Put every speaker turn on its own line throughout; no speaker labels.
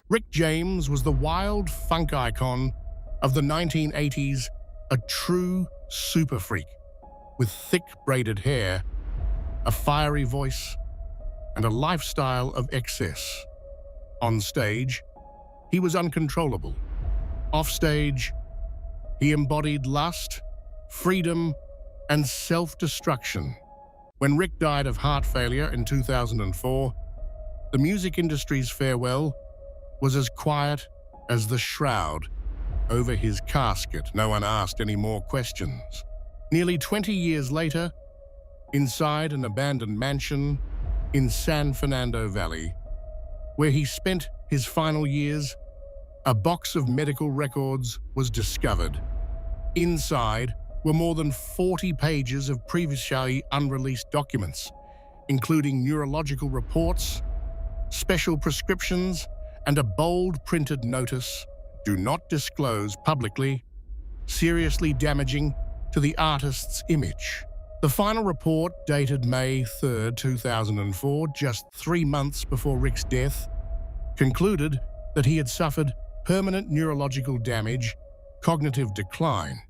Rick James was the wild funk icon of the 1980s, a true super freak with thick braided hair, a fiery voice, and a lifestyle of excess. On stage, he was uncontrollable. Off stage, he embodied lust, freedom, and self-destruction. When Rick died of heart failure in 2004, the music industry's farewell was as quiet as the shroud over his casket. No one asked any more questions. Nearly 20 years later, inside an abandoned mansion in San Fernando Valley, where he spent his final years, a box of medical records was discovered. Inside were more than 40 pages of previously unreleased documents, including neurological reports, special prescriptions, and a bold printed notice, "Do not disclose publicly," seriously damaging to the artist's image. The final report, dated May 3, 2004, just 3 months before Rick's death, concluded that he had suffered permanent neurological damage, cognitive decline,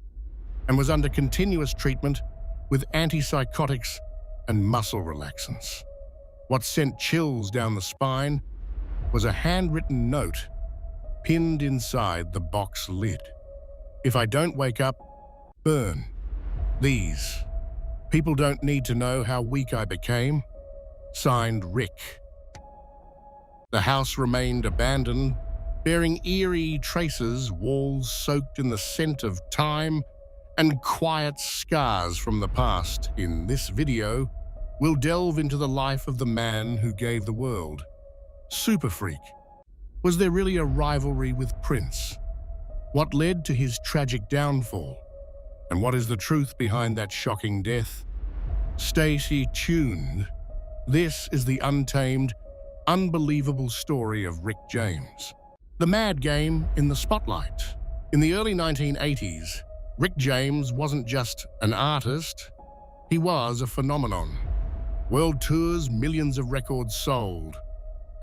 and was under continuous treatment with antipsychotics and muscle relaxants. What sent chills down the spine was a handwritten note pinned inside the box lid. "If I don't wake up, burn these. People don't need to know how weak I became." Signed, Rick. The house remained abandoned, bearing eerie traces, walls soaked in the scent of time, and quiet scars from the past. In this video, we'll delve into the life of the man who gave the world super freak. Was there really a rivalry with Prince? What led to his tragic downfall? And what is the truth behind that shocking death? Stay tuned. This is the untamed, unbelievable story of Rick James. The mad game in the spotlight. In the early 1980s, Rick James wasn't just an artist, he was a phenomenon. World tours, millions of records sold,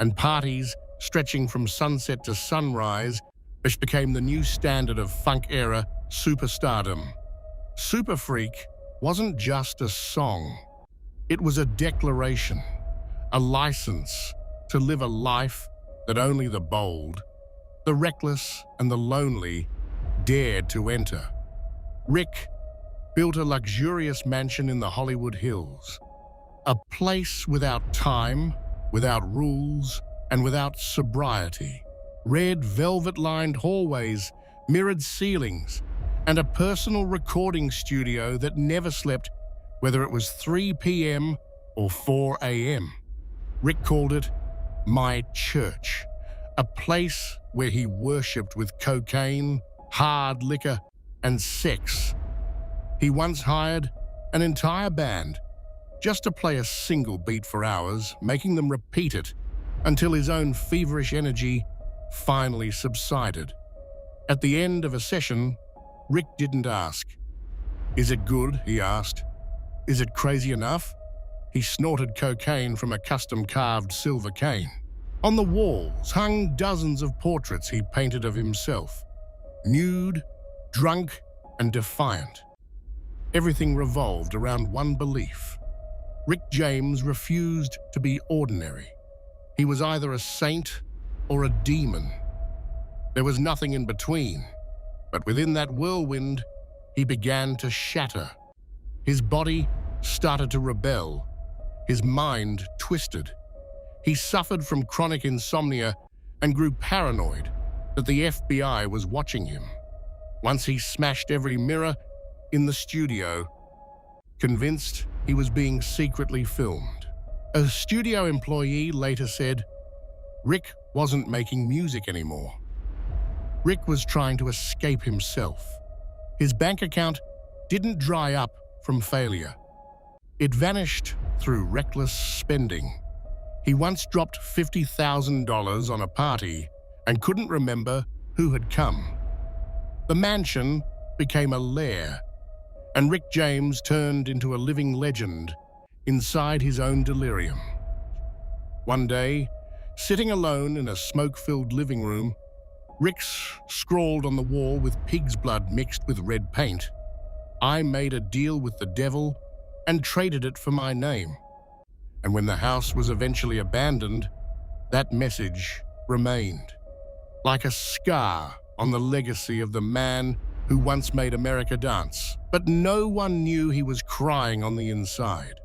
and parties stretching from sunset to sunrise, which became the new standard of funk-era superstardom. Super Freak wasn't just a song. It was a declaration, a license to live a life that only the bold, the reckless, and the lonely dared to enter. Rick built a luxurious mansion in the Hollywood Hills, a place without time, without rules, and without sobriety. Red velvet-lined hallways, mirrored ceilings, and a personal recording studio that never slept, whether it was 3 p.m. or 4 a.m. Rick called it "my church," a place where he worshipped with cocaine, hard liquor, and sex. He once hired an entire band just to play a single beat for hours, making them repeat it until his own feverish energy finally subsided. At the end of a session, Rick didn't ask, "Is it good?" he asked. "Is it crazy enough?" He snorted cocaine from a custom-carved silver cane. On the walls hung dozens of portraits he painted of himself, nude, drunk, and defiant. Everything revolved around one belief. Rick James refused to be ordinary. He was either a saint or a demon. There was nothing in between. But within that whirlwind, he began to shatter. His body started to rebel. His mind twisted. He suffered from chronic insomnia and grew paranoid that the FBI was watching him. Once he smashed every mirror in the studio, convinced he was being secretly filmed. A studio employee later said, Rick wasn't making music anymore. Rick was trying to escape himself. His bank account didn't dry up from failure. It vanished through reckless spending. He once dropped $50,000 on a party and couldn't remember who had come. The mansion became a lair, and Rick James turned into a living legend inside his own delirium. One day, Sitting alone in a smoke-filled living room, Rick scrawled on the wall with pig's blood mixed with red paint, "I made a deal with the devil and traded it for my name." And when the house was eventually abandoned, that message remained, like a scar on the legacy of the man who once made America dance. But no one knew he was crying on the inside.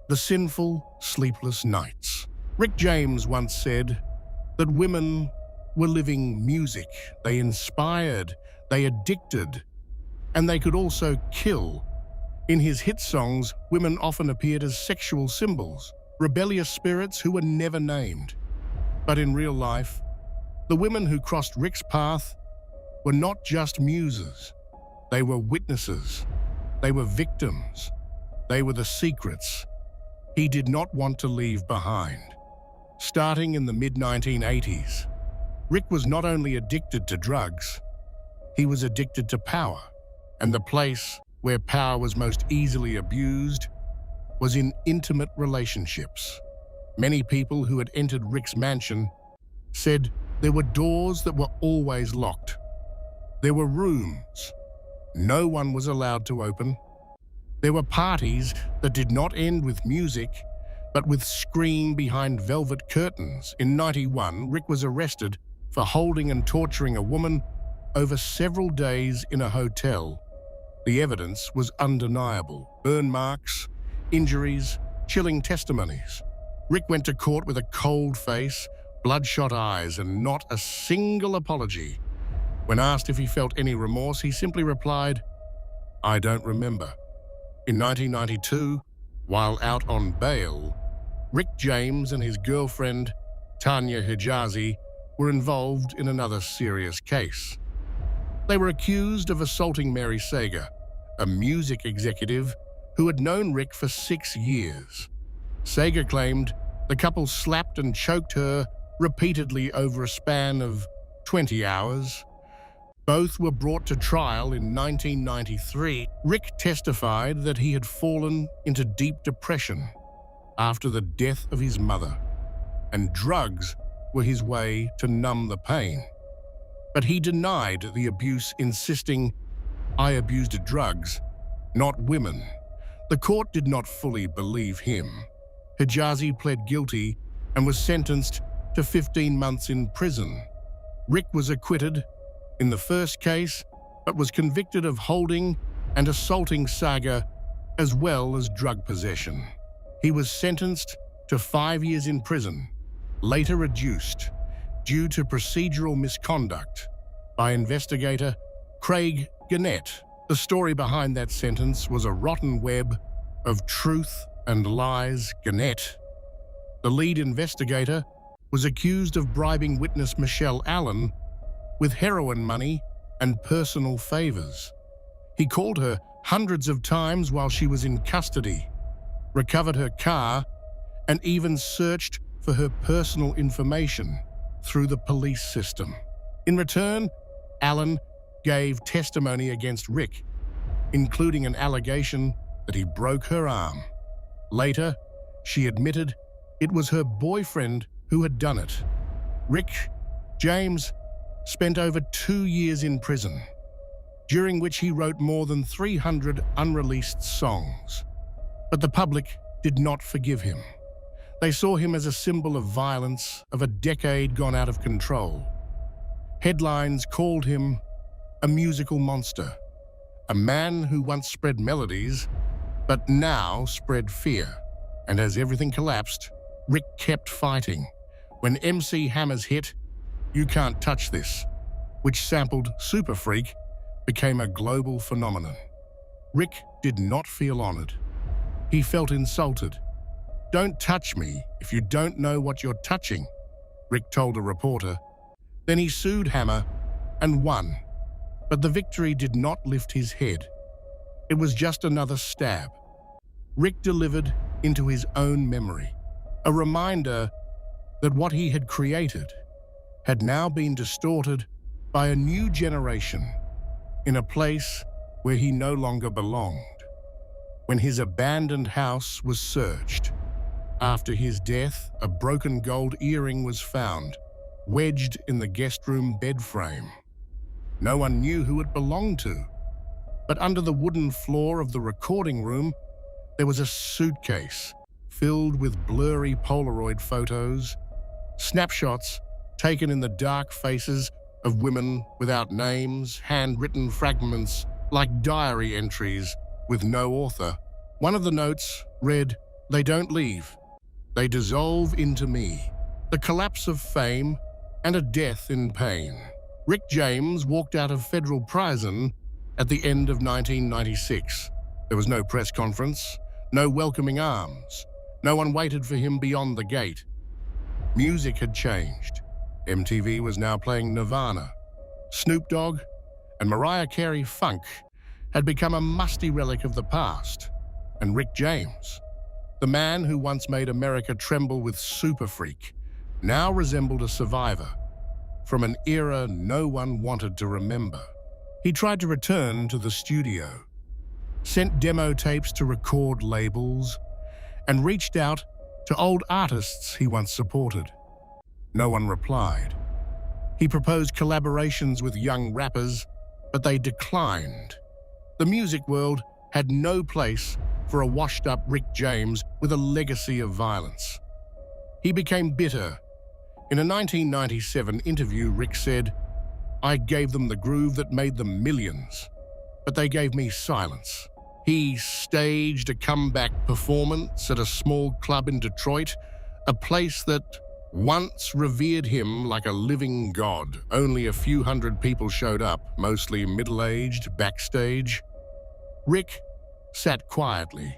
The sinful, sleepless nights. Rick James once said that women were living music. They inspired, they addicted, and they could also kill. In his hit songs, women often appeared as sexual symbols, rebellious spirits who were never named. But in real life, the women who crossed Rick's path were not just muses. They were witnesses. They were victims. They were the secrets he did not want to leave behind. Starting in the mid-1980s, Rick was not only addicted to drugs, he was addicted to power. And the place where power was most easily abused was in intimate relationships. Many people who had entered Rick's mansion said there were doors that were always locked. There were rooms no one was allowed to open. There were parties that did not end with music, but with scream behind velvet curtains. In '91, Rick was arrested for holding and torturing a woman over several days in a hotel. The evidence was undeniable. Burn marks, injuries, chilling testimonies. Rick went to court with a cold face, bloodshot eyes, and not a single apology. When asked if he felt any remorse, he simply replied, "I don't remember." In 1992, while out on bail, Rick James and his girlfriend, Tanya Hijazi, were involved in another serious case. They were accused of assaulting Mary Sager, a music executive who had known Rick for 6 years. Sager claimed the couple slapped and choked her repeatedly over a span of 20 hours. Both were brought to trial in 1993. Rick testified that he had fallen into deep depression after the death of his mother, and drugs were his way to numb the pain. But he denied the abuse, insisting, "I abused drugs, not women." The court did not fully believe him. Hijazi pled guilty and was sentenced to 15 months in prison. Rick was acquitted in the first case, but was convicted of holding and assaulting Sager as well as drug possession. He was sentenced to 5 years in prison, later reduced due to procedural misconduct by investigator Craig Gannett. The story behind that sentence was a rotten web of truth and lies. Gannett, the lead investigator, was accused of bribing witness Michelle Allen with heroin money and personal favors. He called her hundreds of times while she was in custody, recovered her car, and even searched for her personal information through the police system. In return, Allen gave testimony against Rick, including an allegation that he broke her arm. Later, she admitted it was her boyfriend who had done it. Rick James spent over 2 years in prison, during which he wrote more than 300 unreleased songs. But the public did not forgive him. They saw him as a symbol of violence, of a decade gone out of control. Headlines called him a musical monster, a man who once spread melodies, but now spread fear. And as everything collapsed, Rick kept fighting. When MC Hammer's hit, "You Can't Touch This," which sampled Super Freak, became a global phenomenon. Rick did not feel honored. He felt insulted. "Don't touch me if you don't know what you're touching," Rick told a reporter. Then he sued Hammer and won. But the victory did not lift his head. It was just another stab. Rick delivered into his own memory, a reminder that what he had created had now been distorted by a new generation in a place where he no longer belonged. When his abandoned house was searched, After his death, a broken gold earring was found, wedged in the guest room bed frame. No one knew who it belonged to, but under the wooden floor of the recording room, there was a suitcase filled with blurry Polaroid photos, snapshots taken in the dark faces of women without names, handwritten fragments like diary entries with no author. One of the notes read, "They don't leave. They dissolve into me." The collapse of fame and a death in pain. Rick James walked out of federal prison at the end of 1996. There was no press conference, no welcoming arms. No one waited for him beyond the gate. Music had changed. MTV was now playing Nirvana. Snoop Dogg and Mariah Carey funk had become a musty relic of the past. And Rick James, the man who once made America tremble with Super Freak, now resembled a survivor from an era no one wanted to remember. He tried to return to the studio, sent demo tapes to record labels, and reached out to old artists he once supported. No one replied. He proposed collaborations with young rappers, but they declined. The music world had no place for a washed-up Rick James with a legacy of violence. He became bitter. In a 1997 interview, Rick said, "I gave them the groove that made them millions, but they gave me silence." He staged a comeback performance at a small club in Detroit, a place that once revered him like a living god. Only a few hundred people showed up, mostly middle-aged, backstage. Rick sat quietly,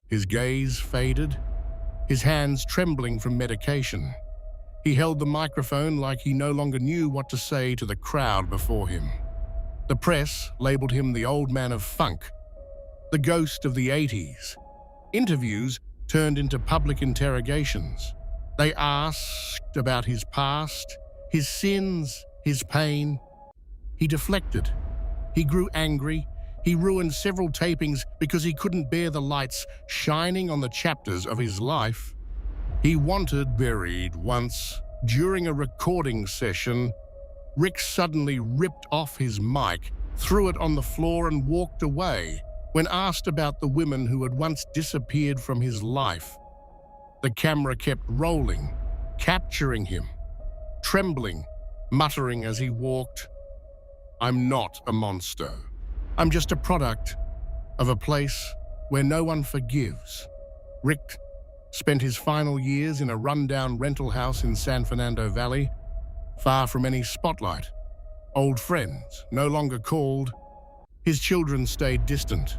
his gaze faded, his hands trembling from medication. He held the microphone like he no longer knew what to say to the crowd before him. The press labeled him the old man of funk, the ghost of the 80s. Interviews turned into public interrogations. They asked about his past, his sins, his pain. He deflected. He grew angry. He ruined several tapings because he couldn't bear the lights shining on the chapters of his life he wanted buried. Once, during a recording session, Rick suddenly ripped off his mic, threw it on the floor, and walked away. When asked about the women who had once disappeared from his life, the camera kept rolling, capturing him, trembling, muttering as he walked, "I'm not a monster. I'm just a product of a place where no one forgives." Rick spent his final years in a rundown rental house in San Fernando Valley, far from any spotlight. Old friends no longer called. His children stayed distant.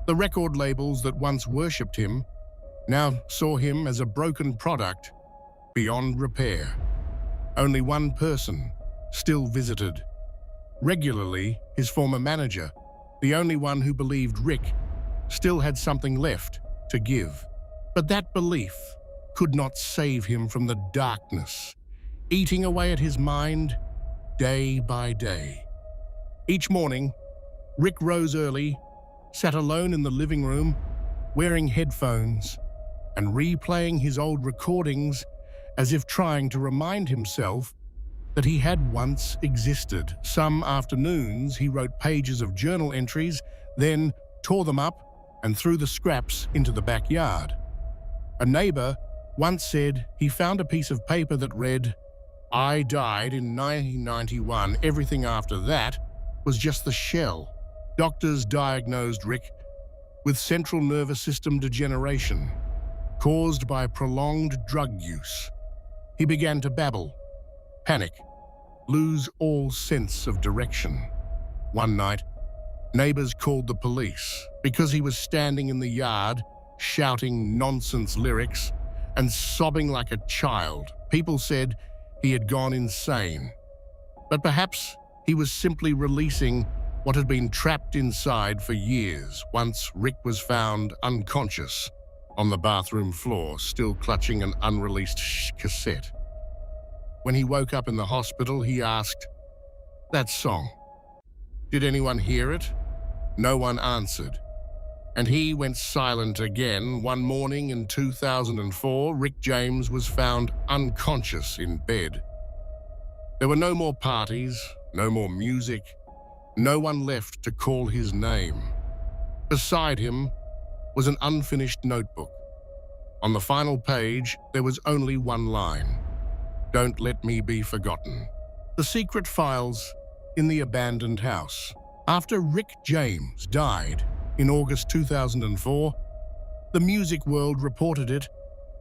The record labels that once worshipped him now saw him as a broken product beyond repair. Only one person still visited regularly, his former manager, the only one who believed Rick still had something left to give. But that belief could not save him from the darkness, eating away at his mind day by day. Each morning, Rick rose early, sat alone in the living room, wearing headphones and replaying his old recordings as if trying to remind himself that he had once existed. Some afternoons, he wrote pages of journal entries, then tore them up and threw the scraps into the backyard. A neighbor once said he found a piece of paper that read, "I died in 1991. Everything after that was just the shell." Doctors diagnosed Rick with central nervous system degeneration caused by prolonged drug use. He began to babble, panic, lose all sense of direction. One night, neighbors called the police because he was standing in the yard shouting nonsense lyrics and sobbing like a child. People said he had gone insane. But perhaps he was simply releasing what had been trapped inside for years. Once Rick was found unconscious on the bathroom floor, still clutching an unreleased cassette. When he woke up in the hospital, he asked, "That song, did anyone hear it?" No one answered. and he went silent again. One morning in 2004, Rick James was found unconscious in bed. There were no more parties, no more music, no one left to call his name. Beside him was an unfinished notebook. On the final page, there was only one line: "Don't let me be forgotten." The secret files in the abandoned house. After Rick James died in August 2004, the music world reported it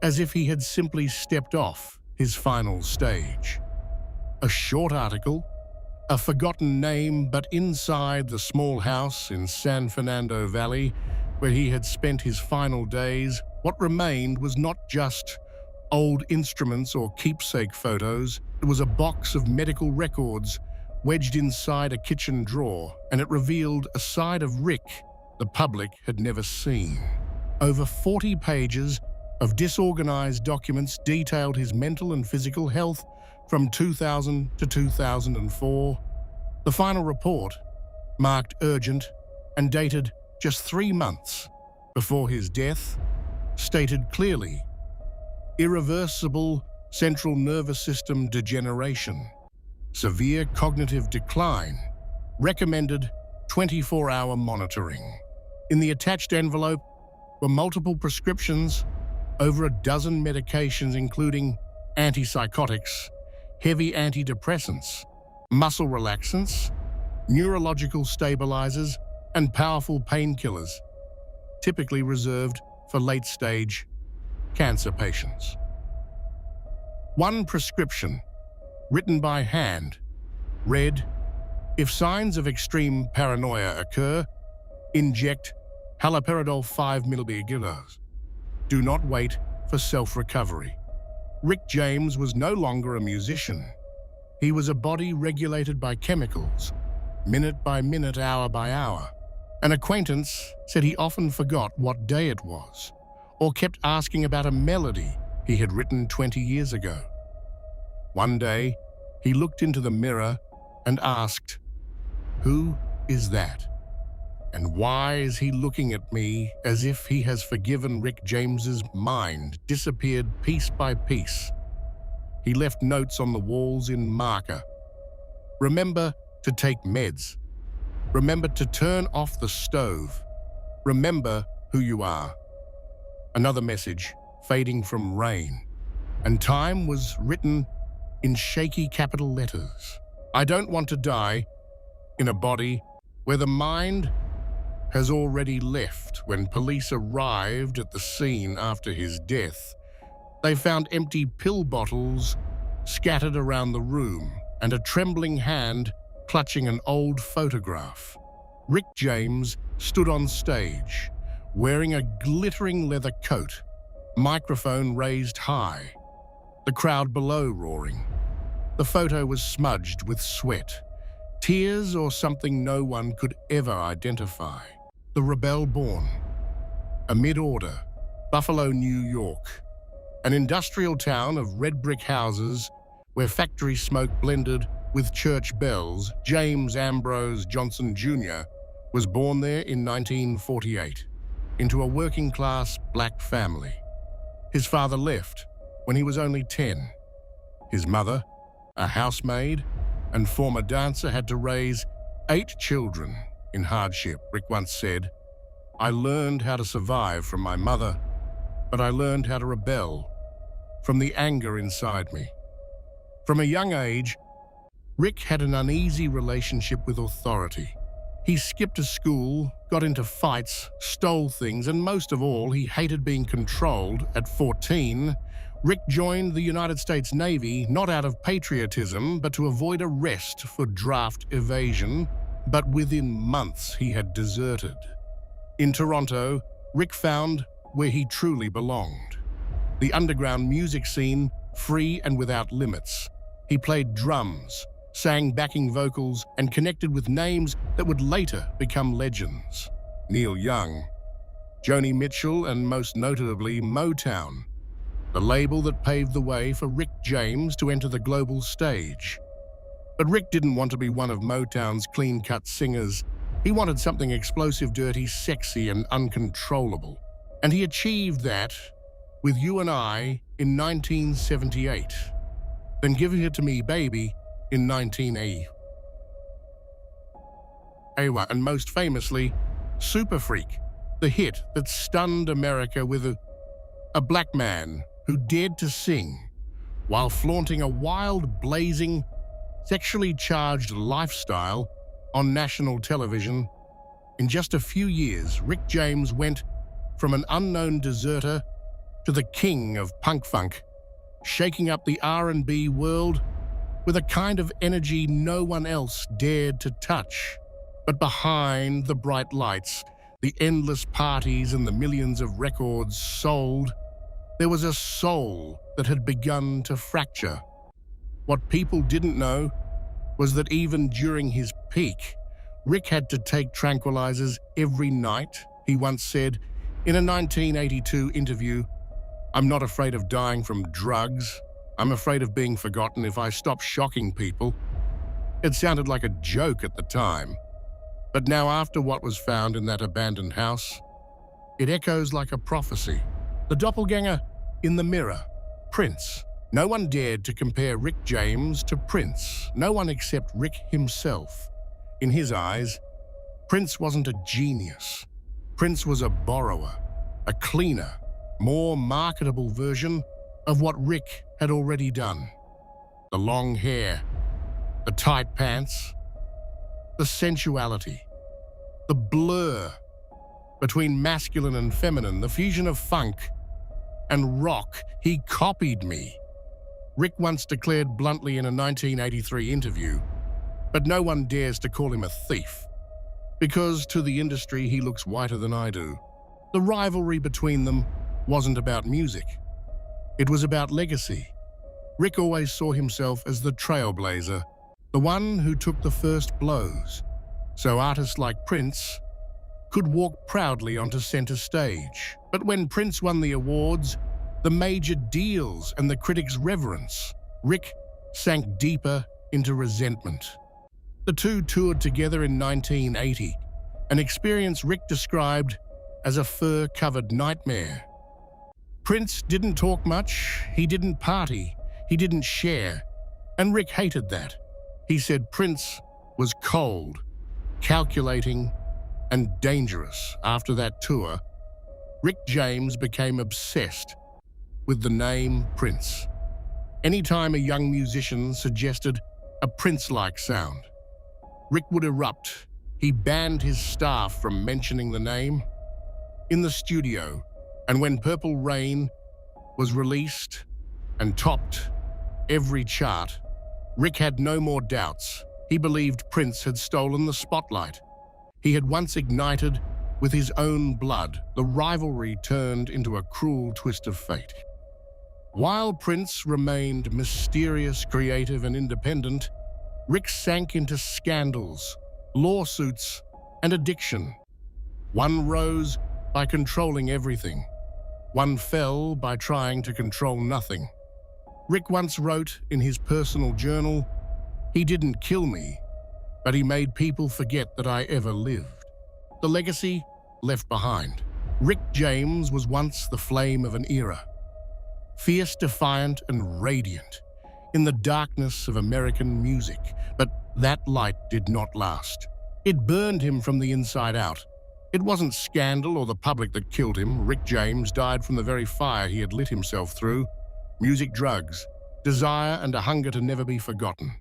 as if he had simply stepped off his final stage. A short article, a forgotten name, but inside the small house in San Fernando Valley, where he had spent his final days, what remained was not just old instruments or keepsake photos. It was a box of medical records wedged inside a kitchen drawer, and it revealed a side of Rick the public had never seen. Over 40 pages of disorganized documents detailed his mental and physical health from 2000 to 2004. The final report, marked urgent and dated just 3 months before his death, stated clearly: irreversible central nervous system degeneration, severe cognitive decline, recommended 24-hour monitoring. In the attached envelope were multiple prescriptions, over a dozen medications including antipsychotics, heavy antidepressants, muscle relaxants, neurological stabilizers, and powerful painkillers, typically reserved for late-stage cancer patients. One prescription, written by hand, read, "If signs of extreme paranoia occur, inject haloperidol 5 mg. Do not wait for self-recovery." Rick James was no longer a musician. He was a body regulated by chemicals, minute by minute, hour by hour. An acquaintance said he often forgot what day it was, or kept asking about a melody he had written 20 years ago. One day, he looked into the mirror and asked, "Who is that? And why is he looking at me?" As if he has forgiven, Rick James's mind disappeared piece by piece. He left notes on the walls in marker. "Remember to take meds. Remember to turn off the stove. Remember who you are." Another message, fading from rain, and time was written in shaky capital letters. "I don't want to die in a body where the mind has already left." When police arrived at the scene after his death, they found empty pill bottles scattered around the room and a trembling hand clutching an old photograph. Rick James stood on stage, wearing a glittering leather coat, microphone raised high, the crowd below roaring. The photo was smudged with sweat, tears, or something no one could ever identify. The rebel born. A mid-order, Buffalo, New York, an industrial town of red brick houses where factory smoke blended with church bells. James Ambrose Johnson Jr. was born there in 1948 into a working-class black family. His father left when he was only 10. His mother, a housemaid and former dancer, had to raise 8 children in hardship. Rick once said, "I learned how to survive from my mother, but I learned how to rebel from the anger inside me." From a young age, Rick had an uneasy relationship with authority. He skipped a school, got into fights, stole things, and most of all, he hated being controlled. At 14, Rick joined the United States Navy, not out of patriotism, but to avoid arrest for draft evasion. But within months, he had deserted. In Toronto, Rick found where he truly belonged. The underground music scene, free and without limits. He played drums, sang backing vocals, and connected with names that would later become legends. Neil Young, Joni Mitchell, and most notably Motown, the label that paved the way for Rick James to enter the global stage. But Rick didn't want to be one of Motown's clean-cut singers. He wanted something explosive, dirty, sexy, and uncontrollable. And he achieved that with You and I in 1978, then Giving It to Me, Baby in 1980. And most famously, Super Freak, the hit that stunned America with a black man who dared to sing while flaunting a wild, blazing, sexually charged lifestyle on national television. In just a few years, Rick James went from an unknown deserter to the king of punk funk, shaking up the R&B world with a kind of energy no one else dared to touch. But behind the bright lights, the endless parties and the millions of records sold, there was a soul that had begun to fracture. What people didn't know was that even during his peak, Rick had to take tranquilizers every night. He once said in a 1982 interview, "I'm not afraid of dying from drugs. I'm afraid of being forgotten if I stop shocking people." It sounded like a joke at the time, but now after what was found in that abandoned house, it echoes like a prophecy. The doppelganger in the mirror, Prince. No one dared to compare Rick James to Prince, no one except Rick himself. In his eyes, Prince wasn't a genius. Prince was a borrower, a cleaner, more marketable version of what Rick had already done. The long hair, the tight pants, the sensuality, the blur between masculine and feminine, the fusion of funk and rock. He copied me, Rick once declared bluntly in a 1983 interview, but no one dares to call him a thief, because to the industry he looks whiter than I do. The rivalry between them wasn't about music. It was about legacy. Rick always saw himself as the trailblazer, the one who took the first blows, so artists like Prince could walk proudly onto center stage. But when Prince won the awards, the major deals, and the critics' reverence, Rick sank deeper into resentment. The two toured together in 1980, an experience Rick described as a fur-covered nightmare. Prince didn't talk much, he didn't party, he didn't share, and Rick hated that. He said Prince was cold, calculating, and dangerous. After that tour, Rick James became obsessed with the name Prince. Anytime a young musician suggested a Prince-like sound, Rick would erupt. He banned his staff from mentioning the name. In the studio, and when Purple Rain was released and topped every chart, Rick had no more doubts. He believed Prince had stolen the spotlight. He had once ignited with his own blood. The rivalry turned into a cruel twist of fate. While Prince remained mysterious, creative, and independent, Rick sank into scandals, lawsuits, and addiction. One rose by controlling everything. One fell by trying to control nothing. Rick once wrote in his personal journal, "He didn't kill me, but he made people forget that I ever lived." The legacy left behind. Rick James was once the flame of an era, fierce, defiant, and radiant in the darkness of American music. But that light did not last. It burned him from the inside out. It wasn't scandal or the public that killed him. Rick James died from the very fire he had lit himself through: music, drugs, desire, and a hunger to never be forgotten.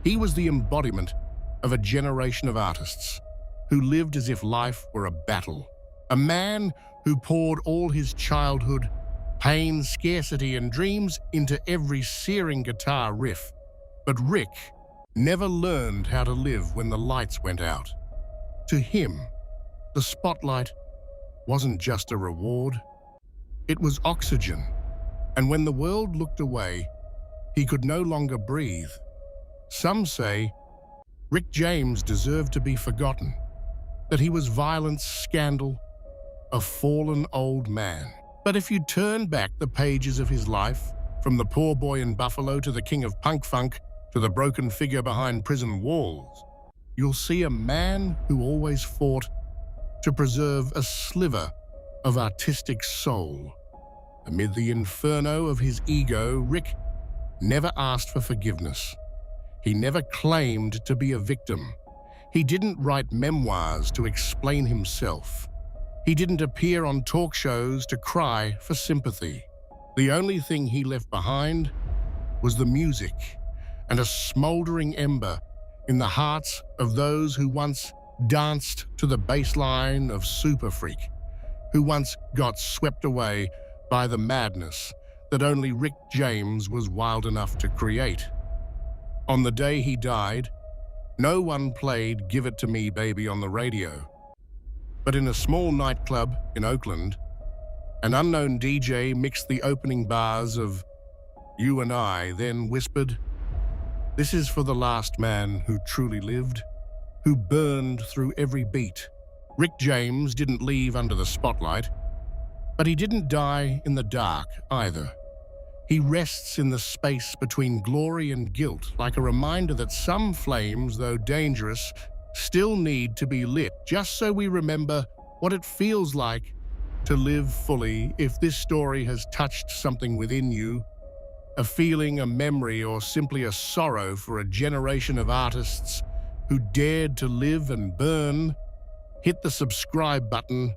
He was the embodiment of a generation of artists who lived as if life were a battle. A man who poured all his childhood, pain, scarcity, and dreams into every searing guitar riff. But Rick never learned how to live when the lights went out. To him, the spotlight wasn't just a reward, it was oxygen. And when the world looked away, he could no longer breathe. Some say Rick James deserved to be forgotten, that he was violence, scandal, a fallen old man. But if you turn back the pages of his life, from the poor boy in Buffalo to the king of punk funk to the broken figure behind prison walls, you'll see a man who always fought to preserve a sliver of artistic soul. Amid the inferno of his ego, Rick never asked for forgiveness. He never claimed to be a victim. He didn't write memoirs to explain himself. He didn't appear on talk shows to cry for sympathy. The only thing he left behind was the music and a smoldering ember in the hearts of those who once danced to the bass line of Super Freak, who once got swept away by the madness that only Rick James was wild enough to create. On the day he died, no one played Give It To Me Baby on the radio. But in a small nightclub in Oakland, an unknown DJ mixed the opening bars of You and I, then whispered, "This is for the last man who truly lived, who burned through every beat." Rick James didn't leave under the spotlight, but he didn't die in the dark either. He rests in the space between glory and guilt, like a reminder that some flames, though dangerous, still need to be lit, just so we remember what it feels like to live fully. If this story has touched something within you, a feeling, a memory, or simply a sorrow for a generation of artists who dared to live and burn, hit the subscribe button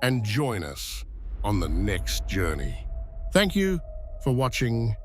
and join us on the next journey. Thank you for watching